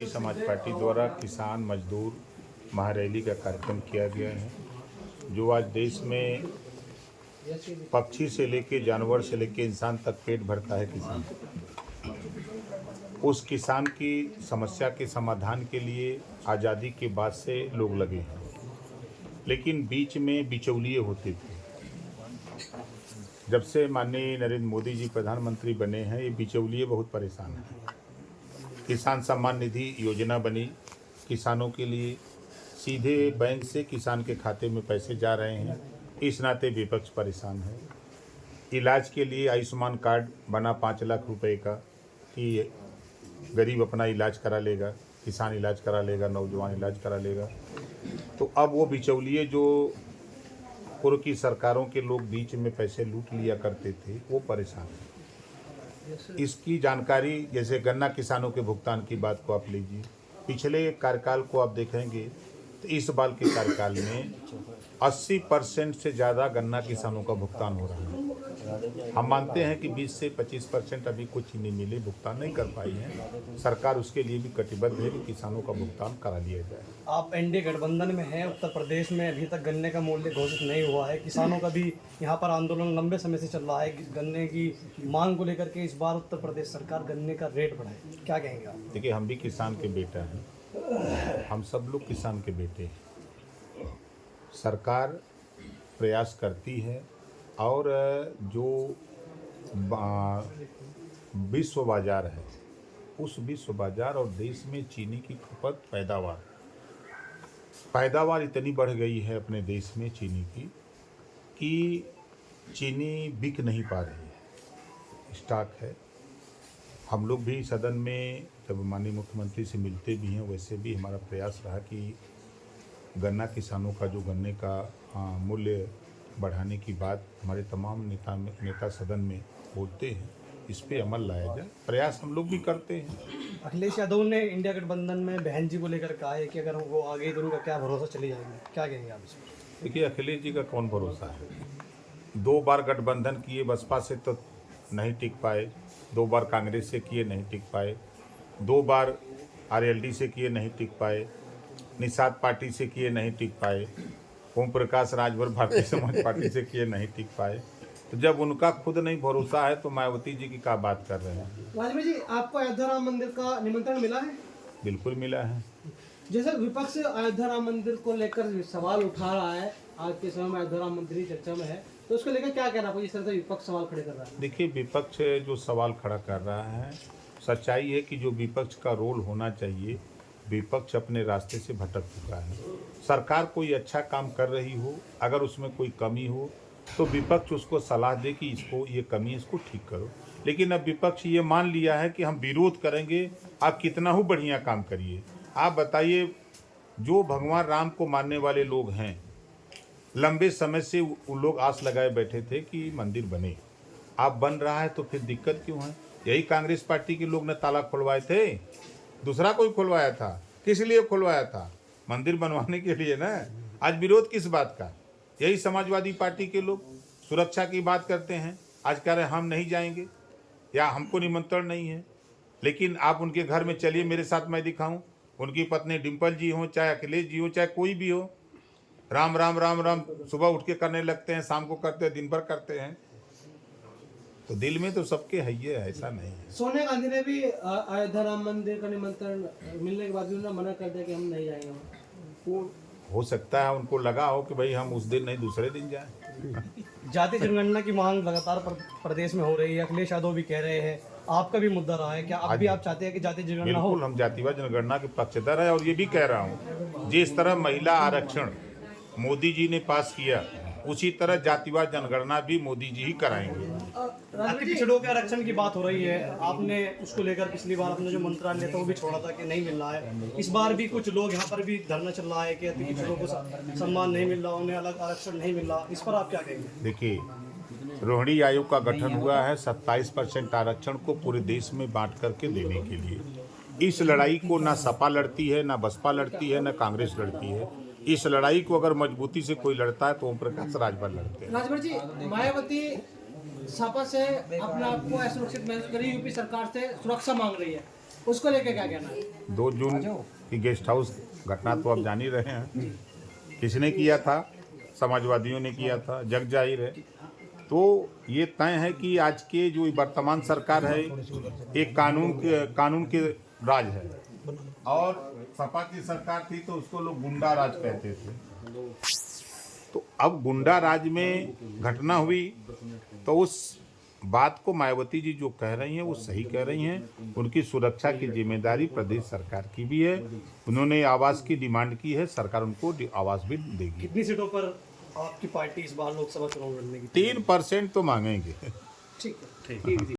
समाज पार्टी द्वारा किसान मजदूर महारैली का कार्यक्रम किया गया है। जो आज देश में पक्षी से लेके जानवर से लेके इंसान तक पेट भरता है किसान, उस किसान की समस्या के समाधान के लिए आज़ादी के बाद से लोग लगे हैं, लेकिन बीच में बिचौलिए होते थे। जब से माननीय नरेंद्र मोदी जी प्रधानमंत्री बने हैं, ये बिचौलिए बहुत परेशान हैं। किसान सम्मान निधि योजना बनी, किसानों के लिए सीधे बैंक से किसान के खाते में पैसे जा रहे हैं, इस नाते विपक्ष परेशान है। इलाज के लिए आयुष्मान कार्ड बना 5 लाख रुपए का कि गरीब अपना इलाज करा लेगा, किसान इलाज करा लेगा, नौजवान इलाज करा लेगा। तो अब वो बिचौलिए जो पूर्व की सरकारों के लोग बीच में पैसे लूट लिया करते थे, वो परेशान है। इसकी जानकारी जैसे गन्ना किसानों के भुगतान की बात को आप लीजिए, पिछले कार्यकाल को आप देखेंगे तो इस बार के कार्यकाल में 80% से ज़्यादा गन्ना किसानों का भुगतान हो रहा है। हम मानते हैं कि 20 से 25% अभी कुछ चीनी मिलें भुगतान नहीं कर पाई हैं। सरकार उसके लिए भी कटिबद्ध है कि किसानों का भुगतान करा लिया जाए। आप एनडीए गठबंधन में हैं, उत्तर प्रदेश में अभी तक गन्ने का मूल्य घोषित नहीं हुआ है। किसानों का भी यहाँ पर आंदोलन लंबे समय से चल रहा है गन्ने की मांग को लेकर के। इस बार उत्तर प्रदेश सरकार गन्ने का रेट बढ़ाए, क्या कहेंगे आप? देखिए, हम भी किसान के बेटा हैं, हम सब लोग किसान के बेटे हैं। सरकार प्रयास करती है और जो विश्व बाज़ार है, उस विश्व बाज़ार और देश में चीनी की खपत पैदावार इतनी बढ़ गई है अपने देश में चीनी की कि चीनी बिक नहीं पा रही है, स्टॉक है। हम लोग भी सदन में जब माननीय मुख्यमंत्री से मिलते भी हैं, वैसे भी हमारा प्रयास रहा कि किसानों का जो गन्ने का मूल्य बढ़ाने की बात हमारे तमाम नेता सदन में बोलते हैं, इस पे अमल लाया जाए। प्रयास हम लोग भी करते हैं। अखिलेश यादव ने इंडिया गठबंधन में बहन जी को लेकर कहा है कि अगर वो आगे तो उनका क्या भरोसा चली जाएगी, क्या कहेंगे आप इसमें? देखिए, अखिलेश जी का कौन भरोसा है। 2 बार गठबंधन किए, बसपा से तो नहीं टिक पाए, 2 बार कांग्रेस से किए नहीं टिक पाए, 2 बार आरएलडी से किए नहीं टिक पाए, निषाद पार्टी से किए नहीं टिक पाए, ओम प्रकाश राजभर भारतीय समाज पार्टी से किए नहीं टिक पाए। तो जब उनका खुद नहीं भरोसा है तो मायावती जी की क्या बात कर रहे हैं? वाजपेयी जी, आपको अयोध्या राम मंदिर का निमंत्रण मिला है? बिल्कुल मिला है। जैसे विपक्ष अयोध्या राम मंदिर को लेकर सवाल उठा रहा है, आज के समय में अयोध्या राम मंदिर चर्चा में है, तो उसको लेकर क्या कहना आपको? इस तरह से विपक्ष सवाल खड़े कर रहा है। देखिए, विपक्ष जो सवाल खड़ा कर रहा है, सच्चाई है कि जो विपक्ष का रोल होना चाहिए, विपक्ष अपने रास्ते से भटक चुका है। सरकार कोई अच्छा काम कर रही हो, अगर उसमें कोई कमी हो तो विपक्ष उसको सलाह दे कि इसको ये कमी है, इसको ठीक करो। लेकिन अब विपक्ष ये मान लिया है कि हम विरोध करेंगे, आप कितना ही बढ़िया काम करिए। आप बताइए, जो भगवान राम को मानने वाले लोग हैं, लंबे समय से उन लोग आस लगाए बैठे थे कि मंदिर बने। आप बन रहा है तो फिर दिक्कत क्यों है? यही कांग्रेस पार्टी के लोग ने ताला खुलवाए थे, दूसरा कोई खुलवाया था? किस लिए खुलवाया था? मंदिर बनवाने के लिए ना। आज विरोध किस बात का? यही समाजवादी पार्टी के लोग सुरक्षा की बात करते हैं, आज कह रहे हैं हम नहीं जाएंगे या हमको निमंत्रण नहीं है। लेकिन आप उनके घर में चलिए, मेरे साथ मैं दिखाऊं, उनकी पत्नी डिम्पल जी हो, चाहे अखिलेश जी हो, चाहे कोई भी हो, राम राम राम राम सुबह उठ के करने लगते हैं, शाम को करते हैं, दिन भर करते हैं। तो दिल में तो सबके है, ये ऐसा नहीं है। सोनिया गांधी ने भी अयोध्या राम मंदिर का निमंत्रण मिलने के बाद भी उन्होंने मना कर दिया कि हम नहीं जाएंगे। वो हो सकता है उनको लगा हो कि भाई हम उस दिन नहीं दूसरे दिन जाएं। जाति जनगणना की मांग लगातार प्रदेश में हो रही है, अखिलेश यादव भी कह रहे हैं, आपका भी मुद्दा रहा है, क्या अब भी आप चाहते हैं कि जाति जनगणना हो? बिल्कुल, हम जातिवाद जनगणना के पक्षधर है और ये भी कह रहा हूँ, जिस तरह महिला आरक्षण मोदी जी ने पास किया, उसी तरह जातिवाद जनगणना भी मोदी जी ही कराएंगे। पिछड़ों के आरक्षण की बात हो रही है, आपने उसको लेकर पिछली बार अपने जो मंत्रालय था वो भी छोड़ा था कि नहीं मिल रहा है। इस बार भी कुछ लोग यहाँ पर भी धरना चल रहा है कि अति पिछड़ों को सम्मान नहीं मिल रहा, उन्हें अलग आरक्षण नहीं मिल रहा। इस पर आप क्या कहेंगे? देखिए, रोहिणी आयोग का गठन हुआ है 27% आरक्षण को पूरे देश में बांट करके देने के लिए। इस लड़ाई को ना सपा लड़ती है, ना बसपा लड़ती है, ना कांग्रेस लड़ती है। इस लड़ाई को अगर मजबूती से कोई लड़ता है तो ओम प्रकाश राजभर लड़ते हैं। राजभर जी, मायावती सपा से अपने आप को असुरक्षित महसूस करी, यूपी सरकार से सुरक्षा मांग रही है, उसको लेके क्या कहना है? 2 जून की गेस्ट हाउस घटना तो आप जान ही रहे हैं, किसने किया था? समाजवादियों ने किया था, जग जाहिर है। तो ये तय है कि आज के जो वर्तमान सरकार है एक कानून के राज है, और सपा की सरकार थी तो उसको लोग गुंडा राज कहते थे। तो अब गुंडा राज में घटना हुई तो उस बात को मायावती जी जो कह रही हैं वो सही कह रही हैं। उनकी सुरक्षा की जिम्मेदारी प्रदेश सरकार की भी है। उन्होंने आवास की डिमांड की है, सरकार उनको आवास भी देगी। कितनी सीटों पर आपकी पार्टी इस बार लोकसभा चुनाव लड़ने की? 3% तो मांगेंगे। ठीक है, ठीक है।